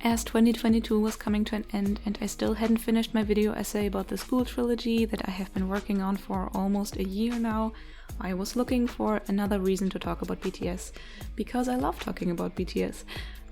As 2022 was coming to an end and I still hadn't finished my video essay about the school trilogy that I have been working on for almost a year now, I was looking for another reason to talk about BTS, because I love talking about BTS,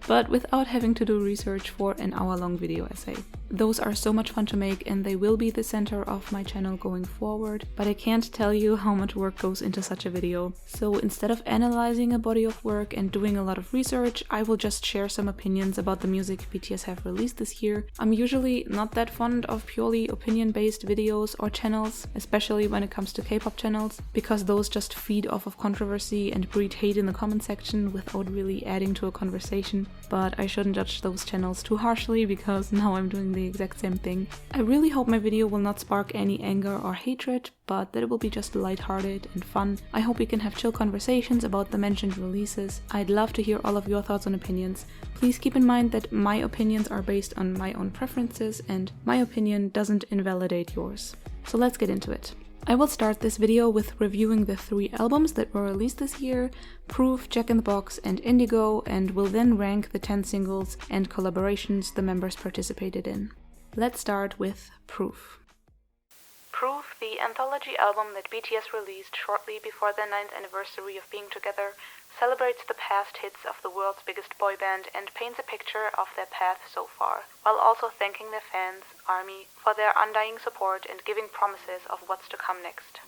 but without having to do research for an hour-long video essay. Those are so much fun to make and they will be the center of my channel going forward, but I can't tell you how much work goes into such a video. So instead of analyzing a body of work and doing a lot of research, I will just share some opinions about the music BTS have released this year. I'm usually not that fond of purely opinion-based videos or channels, especially when it comes to K-pop channels, because those just feed off of controversy and breed hate in the comment section without really adding to a conversation. But I shouldn't judge those channels too harshly because now I'm doing the exact same thing. I really hope my video will not spark any anger or hatred, but that it will be just lighthearted and fun. I hope we can have chill conversations about the mentioned releases. I'd love to hear all of your thoughts and opinions. Please keep in mind that my opinions are based on my own preferences and my opinion doesn't invalidate yours. So let's get into it. I will start this video with reviewing the 3 albums that were released this year, Proof, Jack in the Box, and Indigo, and will then rank the 10 singles and collaborations the members participated in. Let's start with Proof. Proof, the anthology album that BTS released shortly before their 9th anniversary of being together, celebrates the past hits of the world's biggest boy band and paints a picture of their path so far, while also thanking their fans, ARMY, for their undying support and giving promises of what's to come next.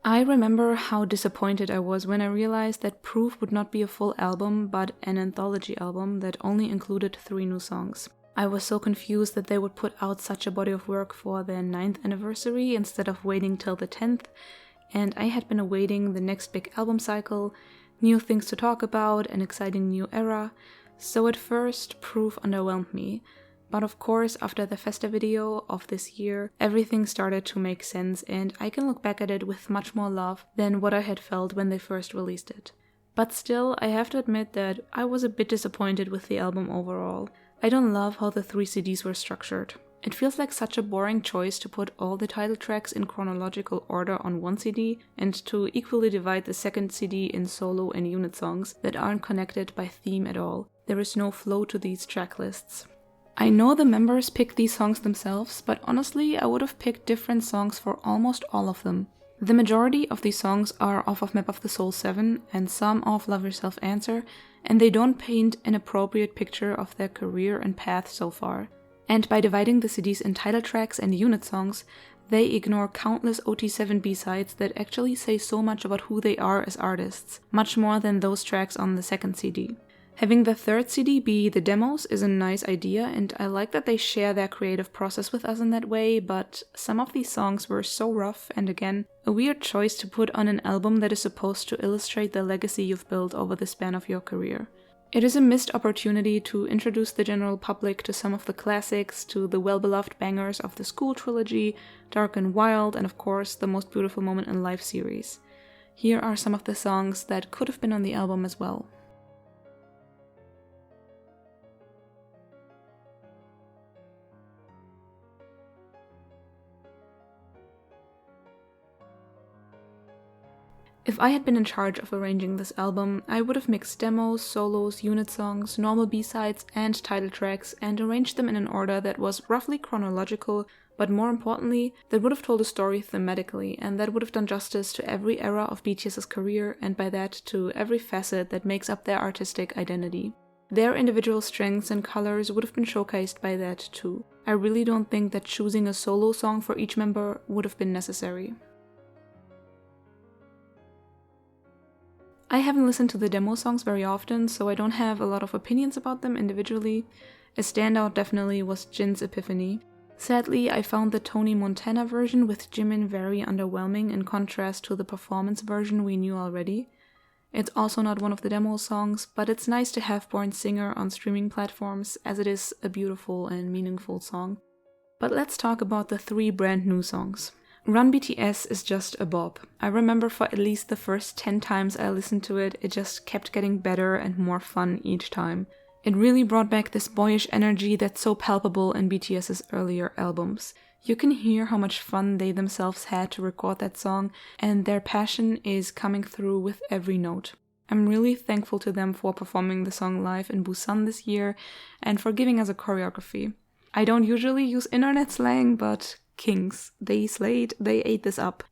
I remember how disappointed I was when I realized that Proof would not be a full album, but an anthology album that only included 3 new songs. I was so confused that they would put out such a body of work for their 9th anniversary instead of waiting till the 10th, and I had been awaiting the next big album cycle, new things to talk about, an exciting new era, so at first Proof underwhelmed me. But of course, after the Festa video of this year, everything started to make sense and I can look back at it with much more love than what I had felt when they first released it. But still, I have to admit that I was a bit disappointed with the album overall. I don't love how the 3 CDs were structured. It feels like such a boring choice to put all the title tracks in chronological order on one CD and to equally divide the second CD in solo and unit songs that aren't connected by theme at all. There is no flow to these track lists. I know the members picked these songs themselves, but honestly I would have picked different songs for almost all of them. The majority of these songs are off of Map of the Soul 7 and some off Love Yourself Answer, and they don't paint an appropriate picture of their career and path so far. And by dividing the CDs in title tracks and unit songs, they ignore countless OT7 B-sides that actually say so much about who they are as artists, much more than those tracks on the second CD. Having the third CD be the demos is a nice idea, and I like that they share their creative process with us in that way, but some of these songs were so rough and again, a weird choice to put on an album that is supposed to illustrate the legacy you've built over the span of your career. It is a missed opportunity to introduce the general public to some of the classics, to the well-beloved bangers of the School trilogy, Dark and Wild, and of course the Most Beautiful Moment in Life series. Here are some of the songs that could have been on the album as well. If I had been in charge of arranging this album, I would have mixed demos, solos, unit songs, normal B-sides and title tracks and arranged them in an order that was roughly chronological, but more importantly, that would have told a story thematically and that would have done justice to every era of BTS's career and by that to every facet that makes up their artistic identity. Their individual strengths and colors would have been showcased by that too. I really don't think that choosing a solo song for each member would have been necessary. I haven't listened to the demo songs very often, so I don't have a lot of opinions about them individually. A standout definitely was Jin's Epiphany. Sadly, I found the Tony Montana version with Jimin very underwhelming in contrast to the performance version we knew already. It's also not one of the demo songs, but it's nice to have Born Singer on streaming platforms as it is a beautiful and meaningful song. But let's talk about the 3 brand new songs. Run BTS is just a bop. I remember for at least the first 10 times I listened to it, it just kept getting better and more fun each time. It really brought back this boyish energy that's so palpable in BTS's earlier albums. You can hear how much fun they themselves had to record that song, and their passion is coming through with every note. I'm really thankful to them for performing the song live in Busan this year and for giving us a choreography. I don't usually use internet slang, but kings. They slayed, they ate this up.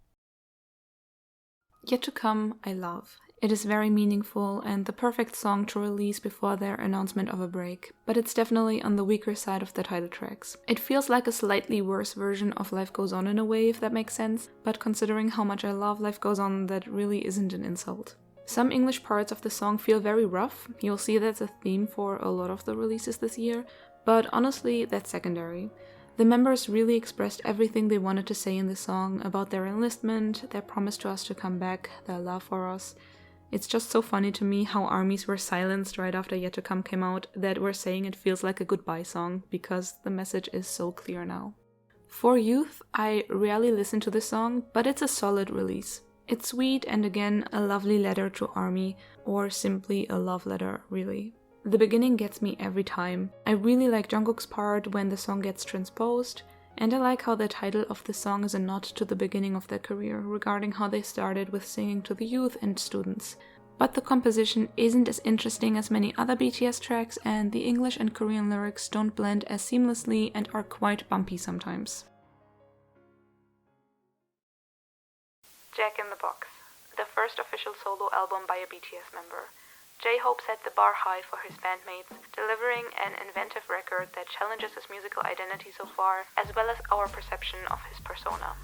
Yet to Come, I love. It is very meaningful and the perfect song to release before their announcement of a break, but it's definitely on the weaker side of the title tracks. It feels like a slightly worse version of Life Goes On in a way, if that makes sense, but considering how much I love Life Goes On, that really isn't an insult. Some English parts of the song feel very rough. You'll see that's a theme for a lot of the releases this year, but honestly, that's secondary. The members really expressed everything they wanted to say in the song about their enlistment, their promise to us to come back, their love for us. It's just so funny to me how armies were silenced right after Yet to Come came out that we're saying it feels like a goodbye song because the message is so clear now. For youth, I rarely listen to this song, but it's a solid release. It's sweet and again a lovely letter to ARMY, or simply a love letter, really. The beginning gets me every time. I really like Jungkook's part when the song gets transposed, and I like how the title of the song is a nod to the beginning of their career regarding how they started with singing to the youth and students. But the composition isn't as interesting as many other BTS tracks, and the English and Korean lyrics don't blend as seamlessly and are quite bumpy sometimes. Jack in the Box, the first official solo album by a BTS member. J-Hope set the bar high for his bandmates, delivering an inventive record that challenges his musical identity so far, as well as our perception of his persona.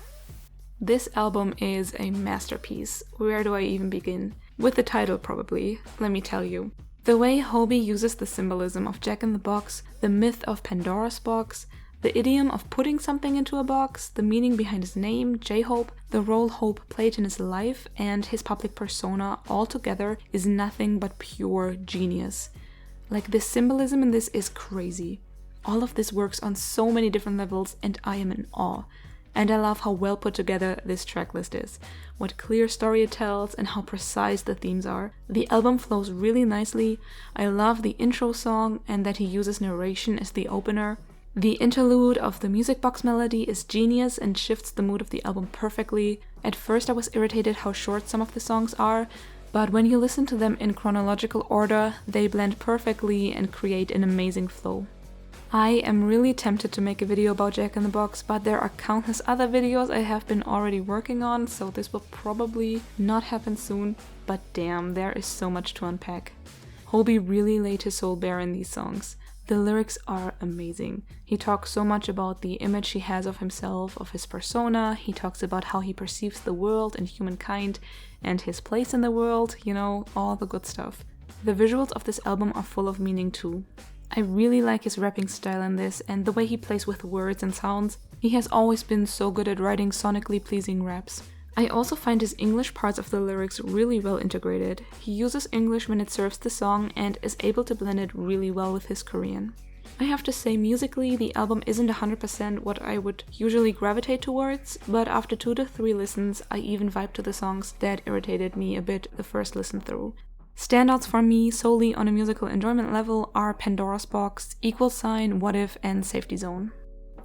This album is a masterpiece. Where do I even begin? With the title, probably. Let me tell you. The way Hobie uses the symbolism of Jack in the Box, the myth of Pandora's box, the idiom of putting something into a box, the meaning behind his name, J-Hope, the role Hope played in his life, and his public persona all together is nothing but pure genius. Like, the symbolism in this is crazy. All of this works on so many different levels and I am in awe. And I love how well put together this tracklist is, what clear story it tells and how precise the themes are. The album flows really nicely. I love the intro song and that he uses narration as the opener. The interlude of the music box melody is genius and shifts the mood of the album perfectly. At first I was irritated how short some of the songs are, but when you listen to them in chronological order, they blend perfectly and create an amazing flow. I am really tempted to make a video about Jack in the Box, but there are countless other videos I have been already working on, so this will probably not happen soon, but damn, there is so much to unpack. Hobie really laid his soul bare in these songs. The lyrics are amazing. He talks so much about the image he has of himself, of his persona. He talks about how he perceives the world and humankind and his place in the world, you know, all the good stuff. The visuals of this album are full of meaning too. I really like his rapping style in this and the way he plays with words and sounds. He has always been so good at writing sonically pleasing raps. I also find his English parts of the lyrics really well integrated. He uses English when it serves the song and is able to blend it really well with his Korean. I have to say, musically, the album isn't 100% what I would usually gravitate towards, but after 2 to 3 listens, I even vibed to the songs that irritated me a bit the first listen through. Standouts for me, solely on a musical enjoyment level, are Pandora's Box, Equal Sign, What If, and Safety Zone.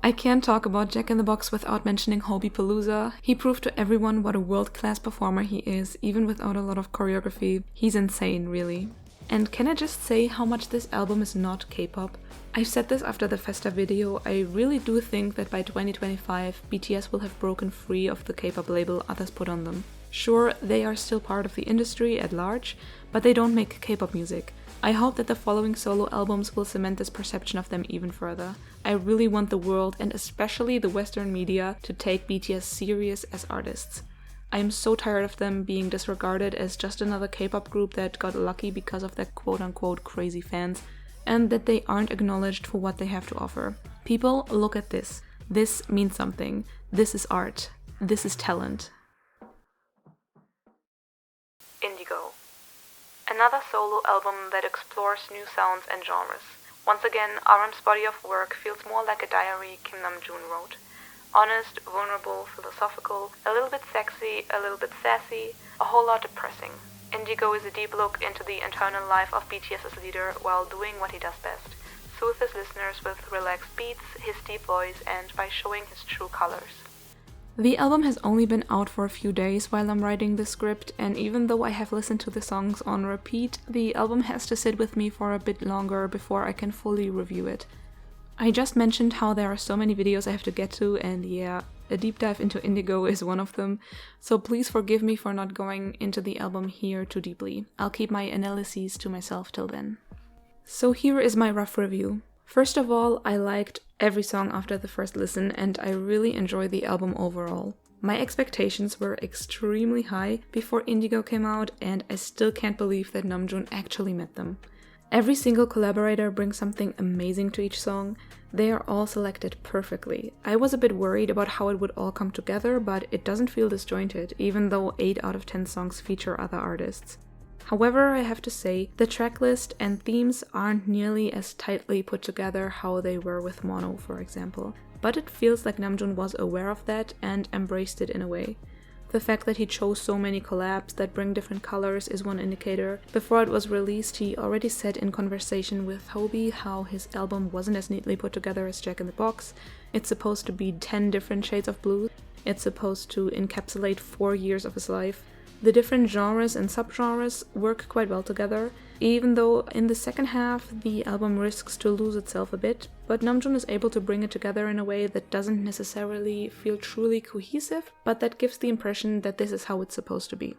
I can't talk about Jack in the Box without mentioning Hobie Palooza. He proved to everyone what a world-class performer he is, even without a lot of choreography. He's insane, really. And can I just say how much this album is not K-pop? I've said this after the Festa video, I really do think that by 2025 BTS will have broken free of the K-pop label others put on them. Sure, they are still part of the industry at large, but they don't make K-pop music. I hope that the following solo albums will cement this perception of them even further. I really want the world, and especially the Western media, to take BTS serious as artists. I am so tired of them being disregarded as just another K-pop group that got lucky because of their quote-unquote crazy fans, and that they aren't acknowledged for what they have to offer. People, look at this. This means something. This is art. This is talent. INDIGO. Another solo album that explores new sounds and genres. Once again, RM's body of work feels more like a diary Kim Namjoon wrote. Honest, vulnerable, philosophical, a little bit sexy, a little bit sassy, a whole lot depressing. INDIGO is a deep look into the internal life of BTS's leader while doing what he does best. Soothe his listeners with relaxed beats, his deep voice, and by showing his true colors. The album has only been out for a few days while I'm writing the script, and even though I have listened to the songs on repeat, the album has to sit with me for a bit longer before I can fully review it. I just mentioned how there are so many videos I have to get to, and yeah, a deep dive into Indigo is one of them, so please forgive me for not going into the album here too deeply. I'll keep my analyses to myself till then. So here is my rough review. First of all, I liked every song after the first listen, and I really enjoyed the album overall. My expectations were extremely high before Indigo came out, and I still can't believe that Namjoon actually met them. Every single collaborator brings something amazing to each song. They are all selected perfectly. I was a bit worried about how it would all come together, but it doesn't feel disjointed, even though 8 out of 10 songs feature other artists. However, I have to say, the tracklist and themes aren't nearly as tightly put together how they were with Mono, for example. But it feels like Namjoon was aware of that and embraced it in a way. The fact that he chose so many collabs that bring different colors is one indicator. Before it was released, he already said in conversation with Hobie how his album wasn't as neatly put together as Jack in the Box. It's supposed to be 10 different shades of blue. It's supposed to encapsulate 4 years of his life. The different genres and subgenres work quite well together, even though in the second half the album risks to lose itself a bit, but Namjoon is able to bring it together in a way that doesn't necessarily feel truly cohesive, but that gives the impression that this is how it's supposed to be.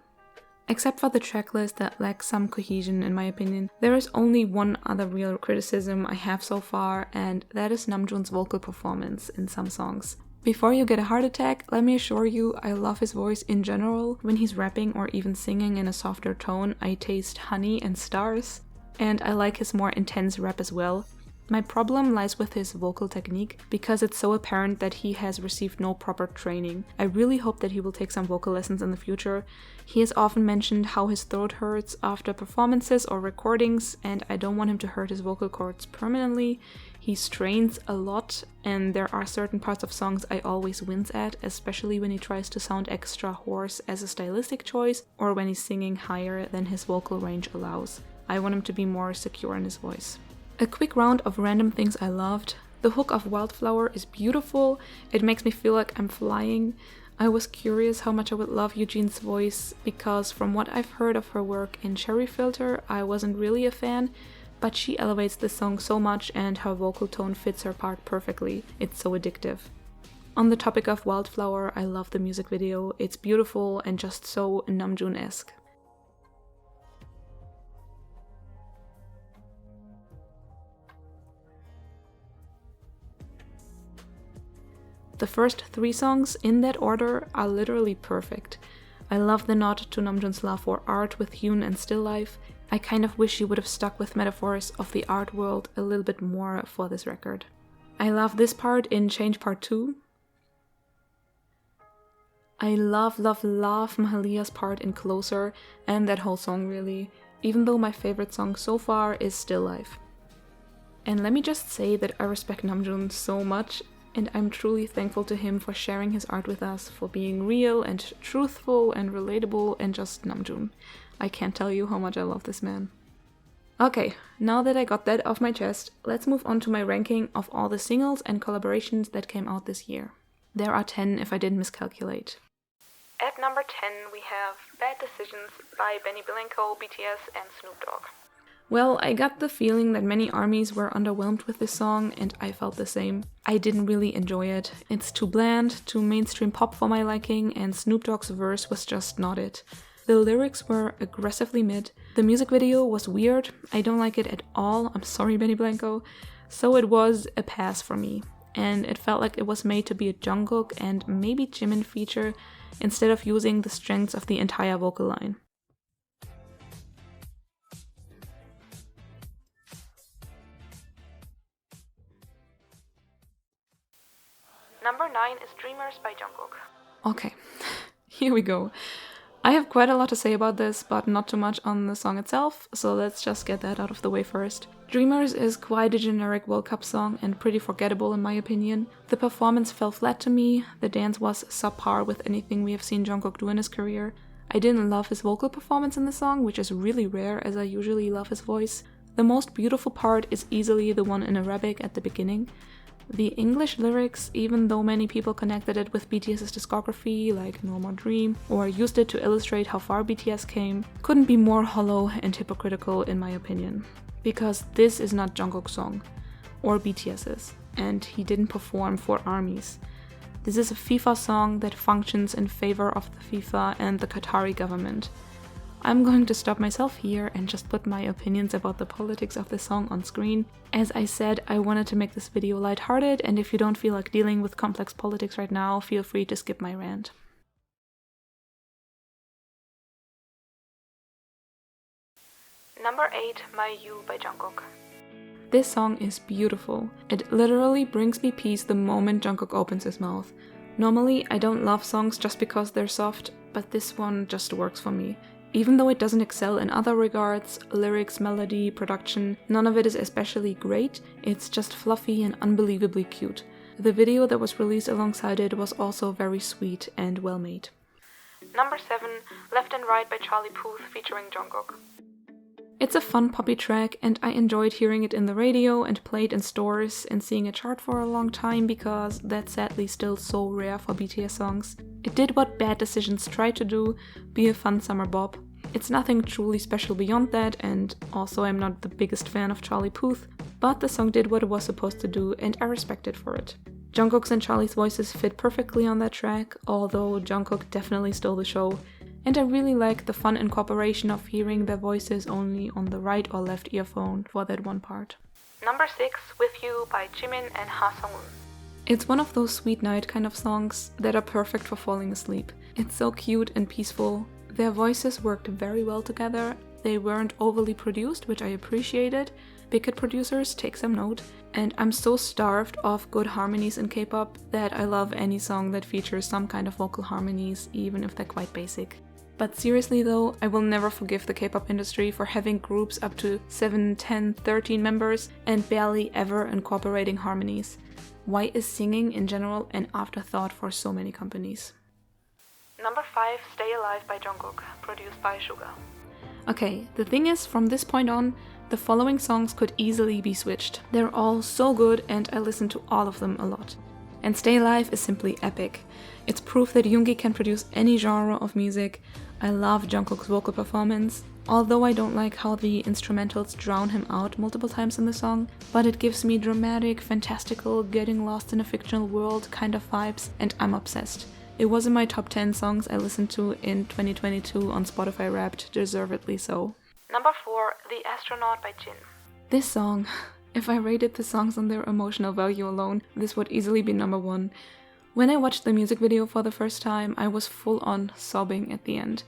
Except for the tracklist that lacks some cohesion in my opinion, there is only one other real criticism I have so far, and that is Namjoon's vocal performance in some songs. Before you get a heart attack, let me assure you I love his voice in general. When he's rapping or even singing in a softer tone, I taste honey and stars. And I like his more intense rap as well. My problem lies with his vocal technique, because it's so apparent that he has received no proper training. I really hope that he will take some vocal lessons in the future. He has often mentioned how his throat hurts after performances or recordings, and I don't want him to hurt his vocal cords permanently. He strains a lot, and there are certain parts of songs I always wince at, especially when he tries to sound extra hoarse as a stylistic choice, or when he's singing higher than his vocal range allows. I want him to be more secure in his voice. A quick round of random things I loved. The hook of Wildflower is beautiful. It makes me feel like I'm flying. I was curious how much I would love Eugene's voice, because from what I've heard of her work in Cherry Filter, I wasn't really a fan, but she elevates the song so much and her vocal tone fits her part perfectly. It's so addictive. On the topic of Wildflower, I love the music video. It's beautiful and just so Namjoon-esque. The first 3 songs, in that order, are literally perfect. I love the nod to Namjoon's love for art with Hyun and Still Life. I kind of wish he would have stuck with metaphors of the art world a little bit more for this record. I love this part in Change Part 2. I love Mahalia's part in Closer, and that whole song really, even though my favorite song so far is Still Life. And let me just say that I respect Namjoon so much, and I'm truly thankful to him for sharing his art with us, for being real and truthful and relatable and just Namjoon. I can't tell you how much I love this man. Okay, now that I got that off my chest, let's move on to my ranking of all the singles and collaborations that came out this year. There are 10 if I didn't miscalculate. At number 10 we have Bad Decisions by Benny Blanco, BTS and Snoop Dogg. Well, I got the feeling that many armies were underwhelmed with this song, and I felt the same. I didn't really enjoy it. It's too bland, too mainstream pop for my liking, and Snoop Dogg's verse was just not it. The lyrics were aggressively mid. The music video was weird. I don't like it at all. I'm sorry, Benny Blanco. So it was a pass for me. And it felt like it was made to be a Jungkook and maybe Jimin feature instead of using the strengths of the entire vocal line. Number 9 is Dreamers by Jungkook. Okay, here we go. I have quite a lot to say about this, but not too much on the song itself, so let's just get that out of the way first. Dreamers is quite a generic World Cup song and pretty forgettable in my opinion. The performance fell flat to me, the dance was subpar with anything we have seen Jungkook do in his career. I didn't love his vocal performance in the song, which is really rare as I usually love his voice. The most beautiful part is easily the one in Arabic at the beginning. The English lyrics, even though many people connected it with BTS's discography like No More Dream or used it to illustrate how far BTS came, couldn't be more hollow and hypocritical in my opinion. Because this is not Jungkook's song, or BTS's, and he didn't perform for armies. This is a FIFA song that functions in favor of the FIFA and the Qatari government. I'm going to stop myself here and just put my opinions about the politics of this song on screen. As I said, I wanted to make this video lighthearted, and if you don't feel like dealing with complex politics right now, feel free to skip my rant. Number 8, My You by Jungkook. This song is beautiful. It literally brings me peace the moment Jungkook opens his mouth. Normally, I don't love songs just because they're soft, but this one just works for me. Even though it doesn't excel in other regards, lyrics, melody, production, none of it is especially great, it's just fluffy and unbelievably cute. The video that was released alongside it was also very sweet and well made. Number 7, Left and Right by Charlie Puth featuring Jungkook. It's a fun poppy track, and I enjoyed hearing it in the radio and played in stores and seeing it chart for a long time because that's sadly still so rare for BTS songs. It did what Bad Decisions tried to do, be a fun summer bop. It's nothing truly special beyond that, and also I'm not the biggest fan of Charlie Puth, but the song did what it was supposed to do and I respect it for it. Jungkook's and Charlie's voices fit perfectly on that track, although Jungkook definitely stole the show. And I really like the fun incorporation of hearing their voices only on the right or left earphone for that one part. Number 6, With You by Jimin and Ha Sung-un. It's one of those sweet night kind of songs that are perfect for falling asleep. It's so cute and peaceful. Their voices worked very well together. They weren't overly produced, which I appreciated. Big hit producers, take some note. And I'm so starved of good harmonies in K-pop that I love any song that features some kind of vocal harmonies, even if they're quite basic. But seriously though, I will never forgive the K-pop industry for having groups up to 7, 10, 13 members and barely ever incorporating harmonies. Why is singing in general an afterthought for so many companies? Number 5, Stay Alive by Jungkook, produced by Suga. Okay, the thing is, from this point on, the following songs could easily be switched. They're all so good and I listen to all of them a lot. And Stay Alive is simply epic. It's proof that Yoongi can produce any genre of music. I love Jungkook's vocal performance, although I don't like how the instrumentals drown him out multiple times in the song, but it gives me dramatic, fantastical, getting lost in a fictional world kind of vibes, and I'm obsessed. It was in my top 10 songs I listened to in 2022 on Spotify Wrapped, deservedly so. Number 4, The Astronaut by Jin. This song, if I rated the songs on their emotional value alone, this would easily be number 1. When I watched the music video for the first time, I was full on sobbing at the end.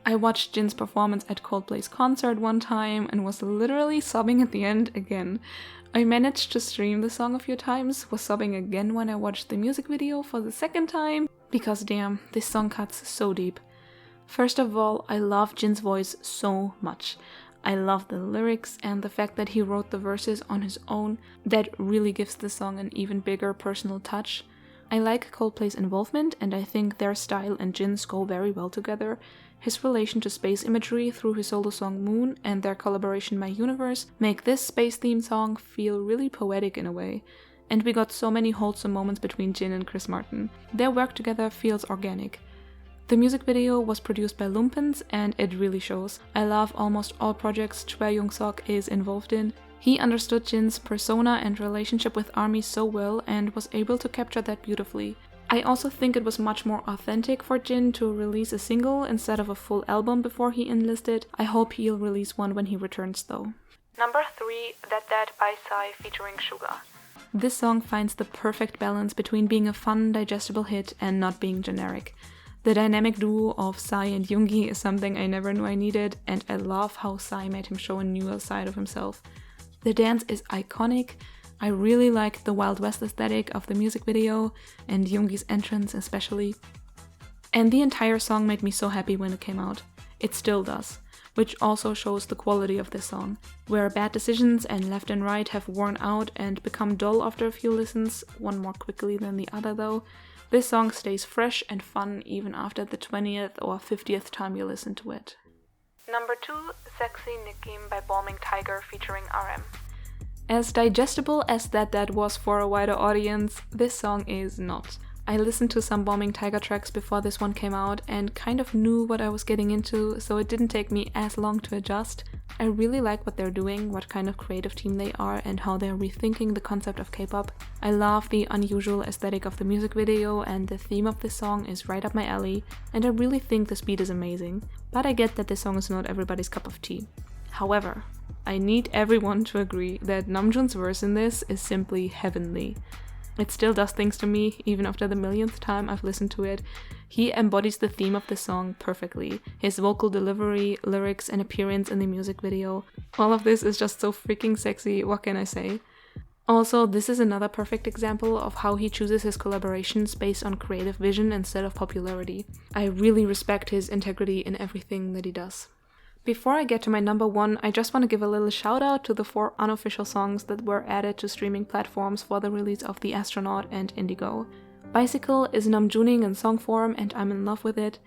I watched Jin's performance at Coldplay's concert one time and was literally sobbing at the end again. I managed to stream the song a few times, was sobbing again when I watched the music video for the second time, because damn, this song cuts so deep. First of all, I love Jin's voice so much. I love the lyrics and the fact that he wrote the verses on his own. That really gives the song an even bigger personal touch. I like Coldplay's involvement, and I think their style and Jin's go very well together. His relation to space imagery through his solo song Moon and their collaboration My Universe make this space-themed song feel really poetic in a way. And we got so many wholesome moments between Jin and Chris Martin. Their work together feels organic. The music video was produced by Lumpens, and it really shows. I love almost all projects Choi Young-sok is involved in. He understood Jin's persona and relationship with ARMY so well and was able to capture that beautifully. I also think it was much more authentic for Jin to release a single instead of a full album before he enlisted. I hope he'll release one when he returns though. Number 3, That by Psy featuring Suga. This song finds the perfect balance between being a fun, digestible hit and not being generic. The dynamic duo of Psy and Yoongi is something I never knew I needed, and I love how Psy made him show a newer side of himself. The dance is iconic. I really like the Wild West aesthetic of the music video, and Yoongi's entrance especially. And the entire song made me so happy when it came out. It still does, which also shows the quality of this song. Where Bad Decisions and Left and Right have worn out and become dull after a few listens, one more quickly than the other though, this song stays fresh and fun even after the 20th or 50th time you listen to it. Number 2, Sexy Nikim by Balming Tiger featuring RM. As digestible as that was for a wider audience, this song is not. I listened to some Bombing Tiger tracks before this one came out and kind of knew what I was getting into, so it didn't take me as long to adjust. I really like what they're doing, what kind of creative team they are, and how they're rethinking the concept of K-pop. I love the unusual aesthetic of the music video, and the theme of this song is right up my alley, and I really think this beat is amazing. But I get that this song is not everybody's cup of tea. However, I need everyone to agree that Namjoon's verse in this is simply heavenly. It still does things to me, even after the millionth time I've listened to it. He embodies the theme of the song perfectly. His vocal delivery, lyrics, and appearance in the music video. All of this is just so freaking sexy, what can I say? Also, this is another perfect example of how he chooses his collaborations based on creative vision instead of popularity. I really respect his integrity in everything that he does. Before I get to my number one, I just want to give a little shout out to the 4 unofficial songs that were added to streaming platforms for the release of The Astronaut and Indigo. Bicycle is Namjooning in song form and I'm in love with it.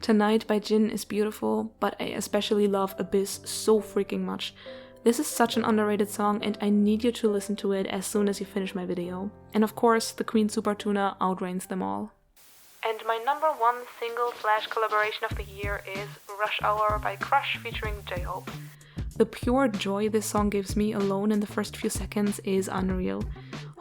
Tonight by Jin is beautiful, but I especially love Abyss so freaking much. This is such an underrated song and I need you to listen to it as soon as you finish my video. And of course, the Queen Super Tuna outreigns them all. And my number one single/collaboration of the year is Rush Hour by Crush featuring J-Hope. The pure joy this song gives me alone in the first few seconds is unreal.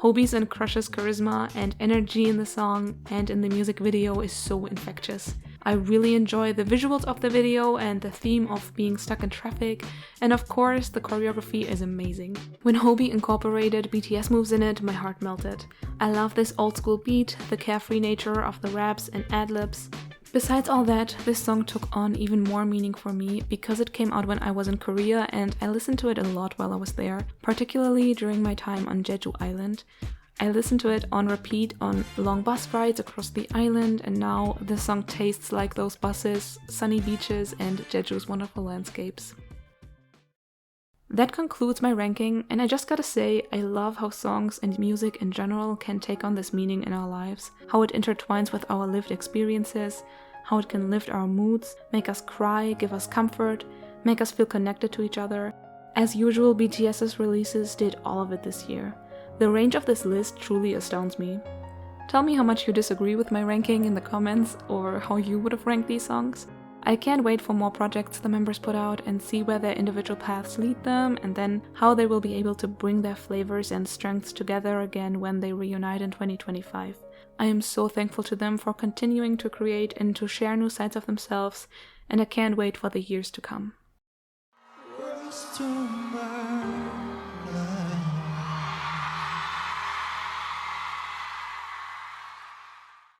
Hobie's and Crush's charisma and energy in the song and in the music video is so infectious. I really enjoy the visuals of the video and the theme of being stuck in traffic, and of course the choreography is amazing. When Hobie incorporated BTS moves in it, my heart melted. I love this old school beat, the carefree nature of the raps and ad-libs. Besides all that, this song took on even more meaning for me because it came out when I was in Korea and I listened to it a lot while I was there, particularly during my time on Jeju Island. I listened to it on repeat on long bus rides across the island, and now the song tastes like those buses, sunny beaches, and Jeju's wonderful landscapes. That concludes my ranking, and I just gotta say, I love how songs and music in general can take on this meaning in our lives, how it intertwines with our lived experiences, how it can lift our moods, make us cry, give us comfort, make us feel connected to each other. As usual, BTS's releases did all of it this year. The range of this list truly astounds me. Tell me how much you disagree with my ranking in the comments, or how you would have ranked these songs. I can't wait for more projects the members put out and see where their individual paths lead them, and then how they will be able to bring their flavors and strengths together again when they reunite in 2025. I am so thankful to them for continuing to create and to share new sides of themselves, and I can't wait for the years to come.